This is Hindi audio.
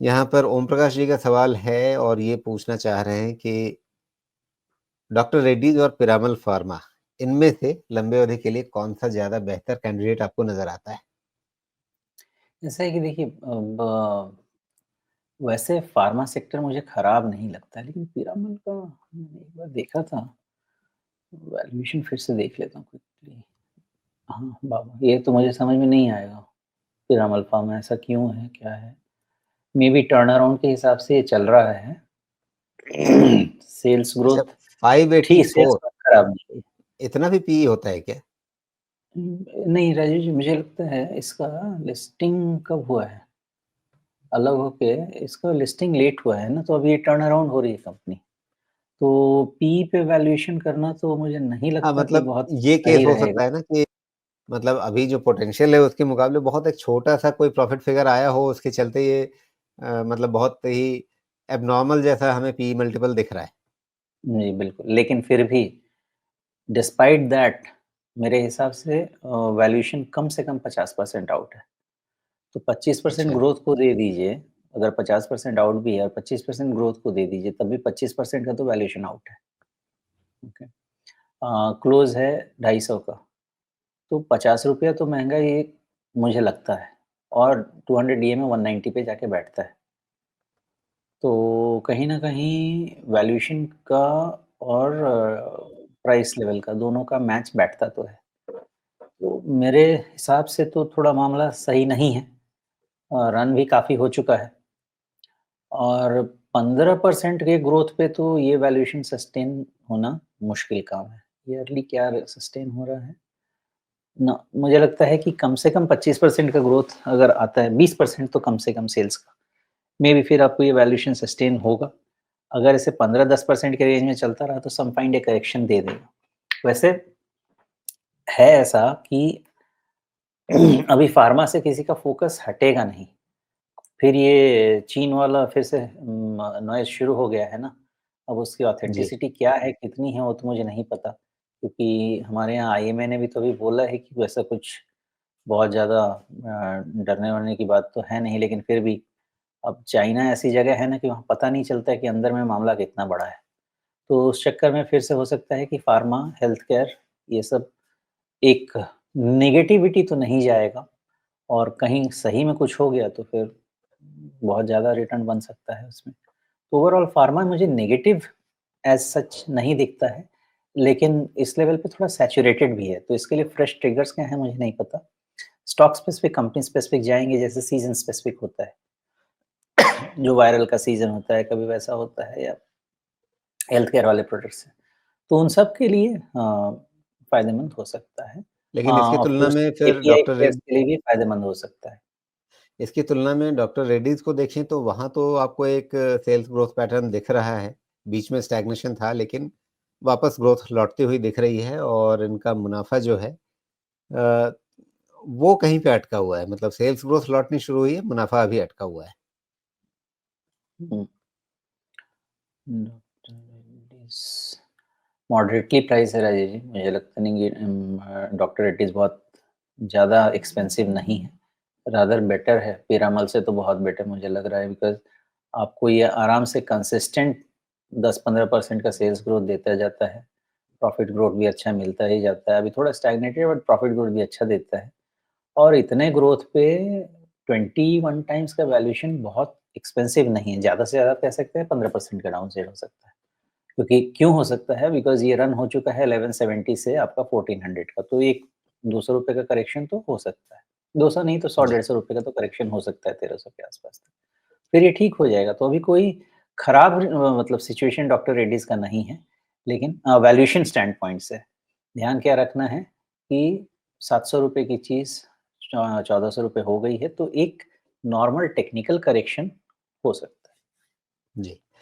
यहाँ पर ओम प्रकाश जी का सवाल है और ये पूछना चाह रहे हैं कि डॉक्टर रेड्डीज और पिरामल फार्मा, इनमें से लंबे अवधि के लिए कौन-सा ज़्यादा बेहतर कैंडिडेट आपको नज़र आता है? ऐसा है कि देखिए अब वैसे फ़ार्मा सेक्टर मुझे ख़राब नहीं लगता है, लेकिन पिरामल का मैंने एक बार देखा था, वैल्यूएशन फिर से देख लेता हूँ क्विकली। हाँ, बाबा ये तो मुझे समझ में नहीं आएगा, पिरामल फ़ार्मा ऐसा क्यों है, क्या है? मेबी टर्नअराउंड के हिसाब से ये चल रहा है। सेल्स अच्छा, ग्रोथ ठीक, सेल्स 584 ग्रोथ खराब नहीं है। इतना भी पीई होता है क्या? नहीं राजीव जी, मुझे लगता है इसका लिस्टिंग कब हुआ है? अलग होके इसका लिस्टिंग लेट हुआ है ना, तो अभी ये टर्न अराउंड हो रही है कंपनी। तो पी पे वैल्यूएशन करना तो मुझे नहीं हाँ, लगता कि मतलब बहुत ये केस सही हो रहेगा। सकता है ना कि मतलब अभी जो पोटेंशियल है उसके मुकाबले बहुत एक छोटा-सा कोई प्रॉफिट फिगर आया हो, उसके चलते ये मतलब बहुत ही एब्नॉर्मल जैसा हमें पीई मल्टीपल दिख रहा है। जी, बिल्कुल। लेकिन फिर भी डिस्पाइट दैट मेरे हिसाब से वैल्यूएशन कम से कम 50% आउट है। तो 25% अच्छा, ग्रोथ को दे दीजिए, अगर 50% आउट भी है और 25% ग्रोथ को दे दीजिए, तब भी 25% का तो वैल्यूएशन आउट है। ओके। क्लोज़ है 250 का, तो ₹50 तो महँगा ये मुझे लगता है और 200 डीए में 190 पे जाके बैठता है। तो कहीं न कहीं वैल्यूएशन का और प्राइस लेवल का दोनों का मैच बैठता तो है। तो मेरे हिसाब से तो थोड़ा मामला सही नहीं है। रन भी काफ़ी हो चुका है और 15% के ग्रोथ पे तो ये वैल्यूएशन सस्टेन होना मुश्किल काम है। ईयरली क्या सस्टेन हो रहा है? ना, मुझे लगता है कि कम से कम 25% का ग्रोथ अगर आता है, 20% तो कम से कम सेल्स का, मेबी फिर आपको ये वैल्यूएशन सस्टेन होगा। अगर इसे 15-10% के रेंज में चलता रहा तो सम काइंड ए करेक्शन दे देगा। वैसे है ऐसा कि अभी फार्मा से किसी का फ़ोकस हटेगा नहीं। फिर ये चीन वाला फिर से नॉइज़ शुरू हो गया है ना, अब उसकी जी। ऑथेंटिसिटी क्या है, कितनी है, वो तो मुझे नहीं पता। क्योंकि हमारे यहाँ आईएमए ने भी तो अभी बोला है कि वैसा कुछ बहुत ज़्यादा डरने-वरने की बात तो है नहीं, लेकिन फिर भी अब चाइना ऐसी जगह है ना कि वहाँ पता नहीं चलता है कि अंदर में मामला कितना बड़ा है। तो उस चक्कर में फिर से हो सकता है कि फ़ार्मा, हेल्थ केयर ये सब एक नेगेटिविटी तो नहीं जाएगा और कहीं सही में कुछ हो गया तो फिर बहुत ज़्यादा रिटर्न बन सकता है उसमें। तो ओवरऑल फ़ार्मा मुझे नेगेटिव एज़ सच नहीं दिखता है, लेकिन इस लेवल पे थोड़ा सैचुरेटेड भी है, तो इसके लिए फ्रेश ट्रिगर्स क्या हैं मुझे नहीं पता। स्टॉक स्पेसिफिक, कंपनी स्पेसिफिक जाएँगे जैसे सीज़न स्पेसिफिक होता है, जो वायरल का सीज़न होता है, कभी वैसा होता है या हेल्थ केयर वाले प्रोडक्ट्स हैं। तो उन सब के लिए फ़ायदेमंद हो सकता है। लेकिन इसकी ऑफ तुलना कोर्स में फिर एपीआई प्लेयर्स के लिए भी फ़ायदेमंद हो सकता है। इसकी तुलना में डॉक्टर रेड्डीज़ को देखें तो वहाँ तो आपको एक सेल्स ग्रोथ पैटर्न दिख रहा है। बीच में स्टैग्नेशन था लेकिन वापस ग्रोथ लौटती हुई दिख रही है और इनका मुनाफ़ा जो है अ, वो कहीं पे अटका हुआ है। मतलब सेल्स ग्रोथ लौटनी शुरू हुई है, मुनाफ़ा अभी अटका हुआ है। हुँ, डॉक्टर रेड्डीज़ मॉडरेटली प्राइस है राजेश जी, मुझे लगता नहीं कि डॉक्टर रेड्डीज़ बहुत ज़्यादा एक्सपेंसिव नहीं है, रादर बेटर है, पीरामल से तो बहुत बेटर मुझे लग रहा है बिकॉज़ आपको ये आराम से कंसिस्टेंट 10-15% का सेल्स ग्रोथ देता जाता है, प्रॉफिट ग्रोथ भी अच्छा मिलता ही जाता है, अभी थोड़ा स्टैग्नेटेड है बट प्रॉफिट ग्रोथ भी अच्छा देता है और इतने ग्रोथ पे 21 टाइम्स का वैल्यूएशन बहुत एक्सपेंसिव नहीं है, ज़्यादा से ज़्यादा कह सकते हैं 15% का डाउनसाइड हो सकता है। क्योंकि क्यों हो सकता है? बिकॉज़ ये रन हो चुका है 1170 से आपका 1400 का, तो एक ₹200 का करेक्शन तो हो सकता है। 200 नहीं तो 100 जी। डेढ़ ₹100 का तो करेक्शन हो सकता है 1300 के आस-पास तक। फिर ये ठीक हो जाएगा, तो अभी कोई खराब मतलब सिचुएशन डॉक्टर रेड्डीज़ का नहीं है, लेकिन वैल्यूएशन स्टैंड पॉइंट से ध्यान क्या रखना है कि ₹700 की चीज़ ₹1400 हो गई है, तो एक नॉर्मल टेक्निकल करेक्शन हो सकता है। जी।